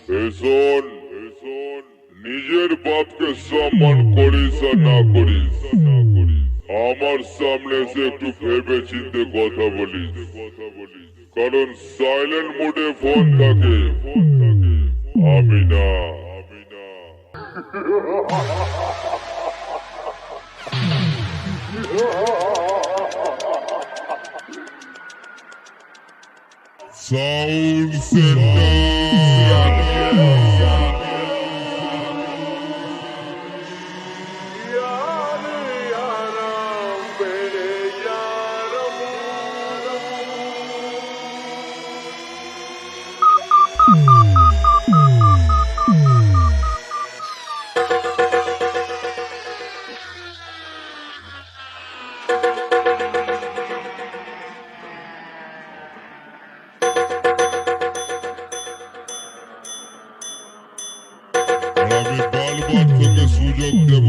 শোন, নিজের বাপকে সম্মান করিস আর না করিস, আমার সামনে এসে একটু ভেবে চিন্তে কথা বলিস, কারণ সাইলেন্ট মোডে ফোন থাকে, আমি না। সাউন্ড আমি বারবার তোকে সুযোগ দেব,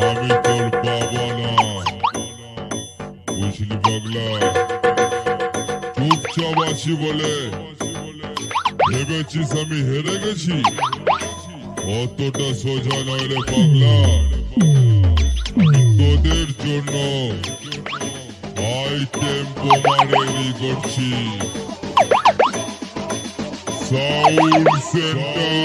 আমি তোর বাবা না, বুঝলি পাগলা? চুপচাপ আছি বলে ভেবেছিস আমি হেরে গেছি? অতটা সোজা নয় রে পাগলা। আমি তোদের জন্য আইটেম বোমা রেডি করছি। সাউন্ড সেন্টার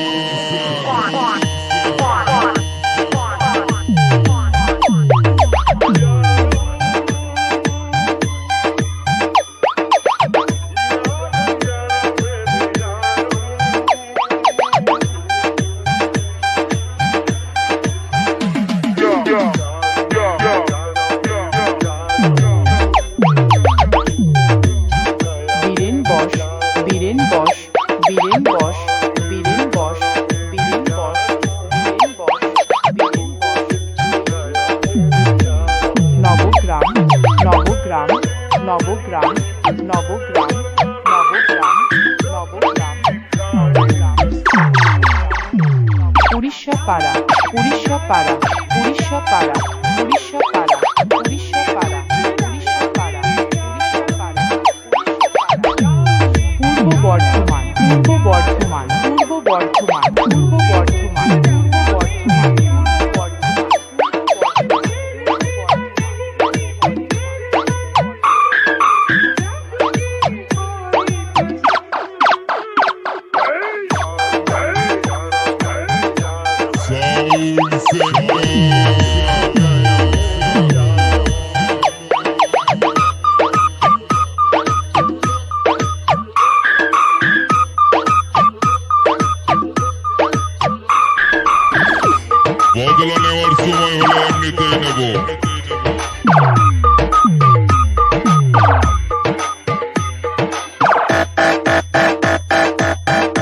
বদলা নেওয়ার সময় হলে এমনিতেই নেব।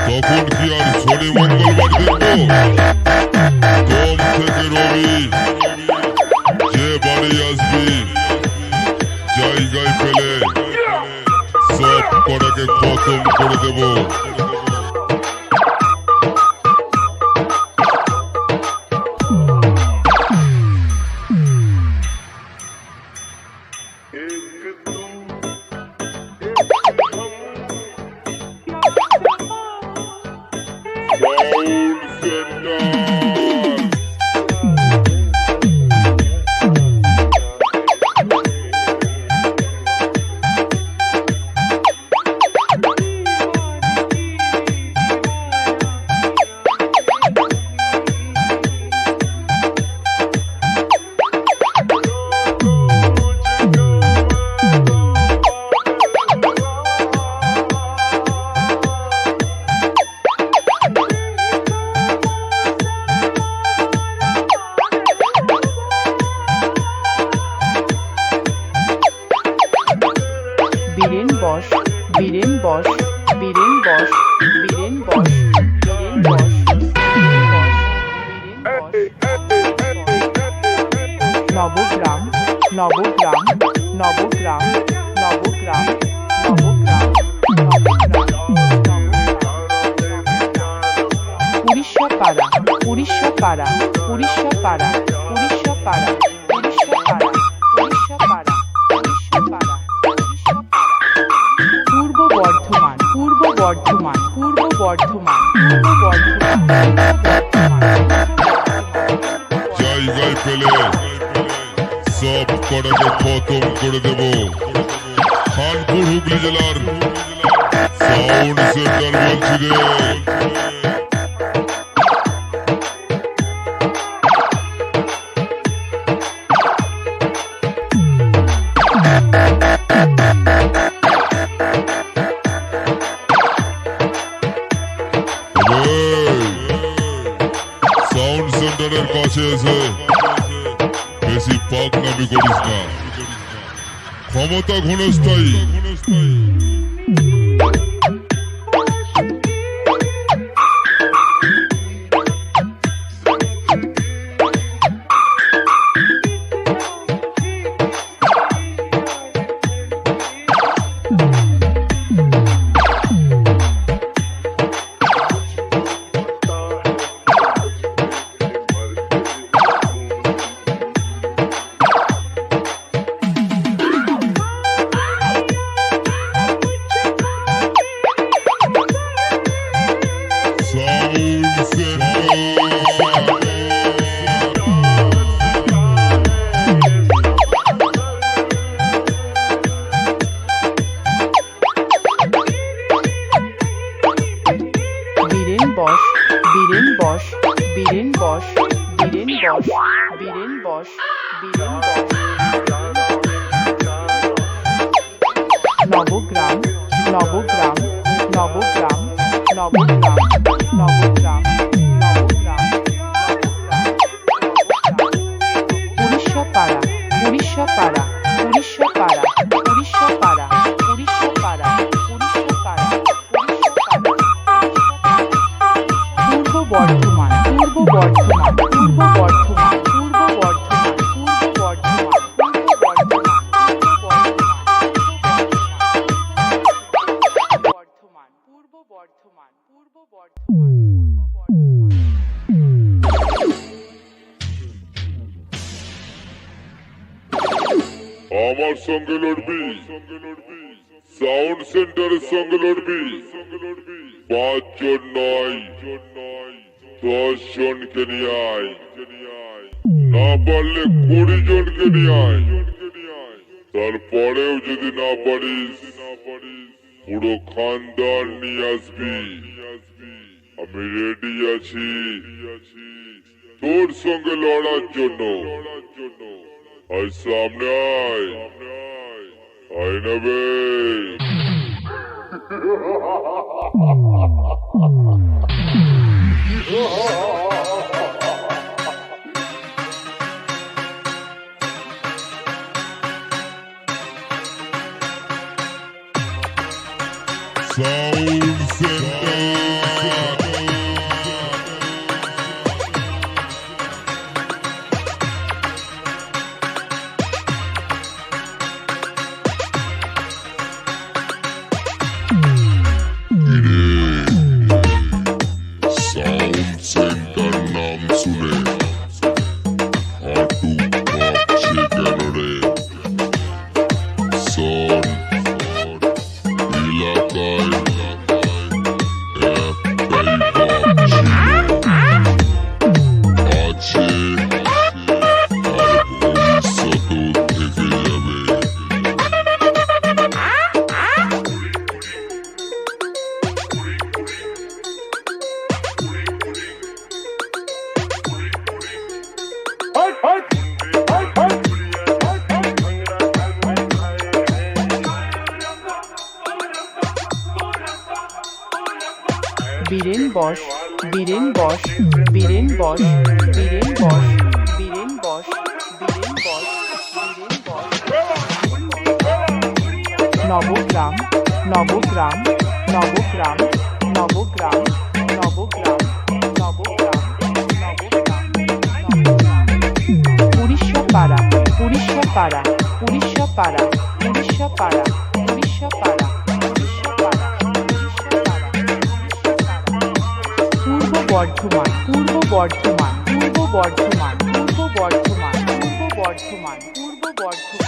তখন কি আর শনি মঙ্গলবার দেখবো? তোম থেকে রবি যে বাড়ি আসবি জায়গায় ফেলে সব কটাকে খতম করে দেব। বর্ধমান, পূর্ব বর্ধমান, জায়গায় পেলে সব কটাকে খতম করে দেব। খানপুর হুগলি জেলার সাউন্ড সেন্টার বলছি রে। সাউন্ড সেন্টারের কাছে এসে বেশি পাকনামি করিস না, ক্ষমতা ক্ষণস্থায়ী। নবগ্রাম, নবগ্রাম, নবগ্রাম, নবগ্রাম, নবগ্রাম, নবগ্রাম, উড়িষ্যাপাড়া, উড়িষ্যাপাড়া, উড়িষ্যাপাড়া, উড়িষ্যাপাড়া, উড়িষ্যাপাড়া, উড়িষ্যাপাড়া, পূর্ব বর্ধমান, পূর্ব বর্ধমান, পূর্ব বর্ধমান, পূর্ব বর্ধমান, পূর্ব বর্ধমান, পূর্ব বর্ধমান, পূর্ব বর্ধমান, পূর্ব বর্ধমান। আমার সঙ্গে লড়বি, সাউন্ড সেন্টারের সঙ্গে লড়বি। 5 জন নয়, 10 জনকে নিয়ে আয়, না পারলে 20 জনকে নিয়ে আয়। তারপরেও যদি না পারিস পুরো খানদান নিয়ে আসবি। আমি রেডি আছি তোর সঙ্গে লড়ার জন্য। আর সামনে আয়, আয় নেবে। Sound Center. বীরেন বস, বীরেন বস, বীরেন বস, বীরেন বস, বীরেন বস, বীরেন বস, বীরেন বস। নবগ্রাম, নবগ্রাম, নবগ্রাম, নবগ্রাম, নবগ্রাম, নবগ্রাম, নবগ্রাম, উড়িষ্যাপাড়া, উড়িষ্যাপাড়া, উড়িষ্যাপাড়া, উড়িষ্যাপাড়া, উড়িষ্যাপাড়া, উড়িষ্যাপাড়া, পূর্ব বর্ধমান, পূর্ব বর্ধমান, পূর্ব বর্ধমান, পূর্ব বর্ধমান, পূর্ব বর্ধমান, পূর্ব বর্ধমান।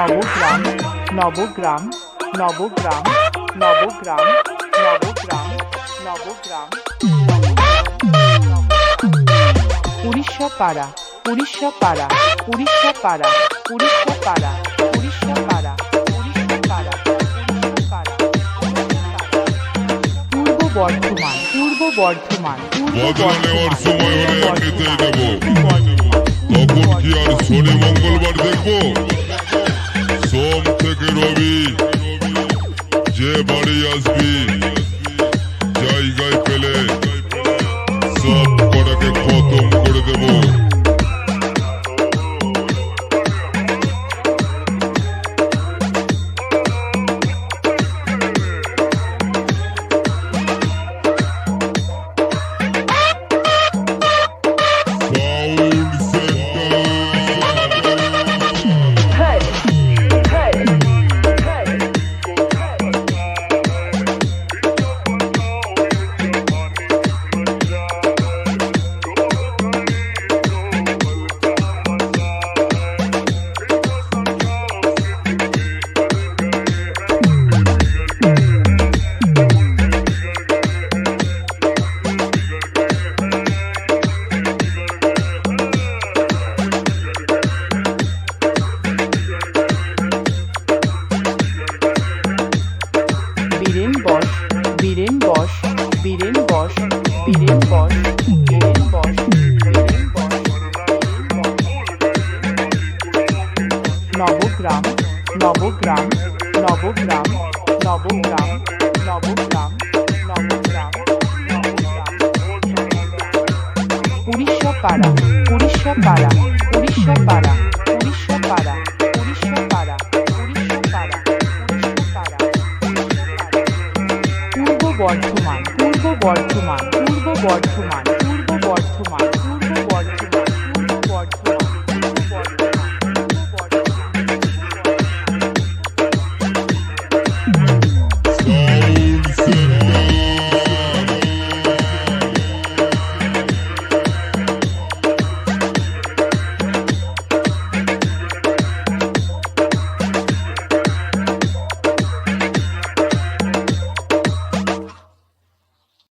নবগ্রাম নবগ্রাম নবগ্রাম নবগ্রাম নবগ্রাম নবগ্রাম উড়িষ্যা পাড়া উড়িষ্যা পাড়া উড়িষ্যা পাড়া উড়িষ্যা পাড়া উড়িষ্যা পাড়া উড়িষ্যা পাড়া উড়িষ্যা পাড়া পূর্ব বর্ধমান পূর্ব বর্ধমান বদলা নেওয়ার সময় হলে এমনিতেই দেব, তখন কি আর শনি মঙ্গলবার দেখবো? সোম থেকে রবি যে বাড়ি আসবি জায়গায় পেলে সব কটাকে খতম করে দেব। বীরেন বস বীরেন বস বীরেন বস বীরেন বস বীরেন বস বীরেন বস নবগ্রাম নবগ্রাম নবগ্রাম নবগ্রাম নবগ্রাম নবগ্রাম নবগ্রাম উড়িষ্যা পাড়া উড়িষ্যা পাড়া উড়িষ্যা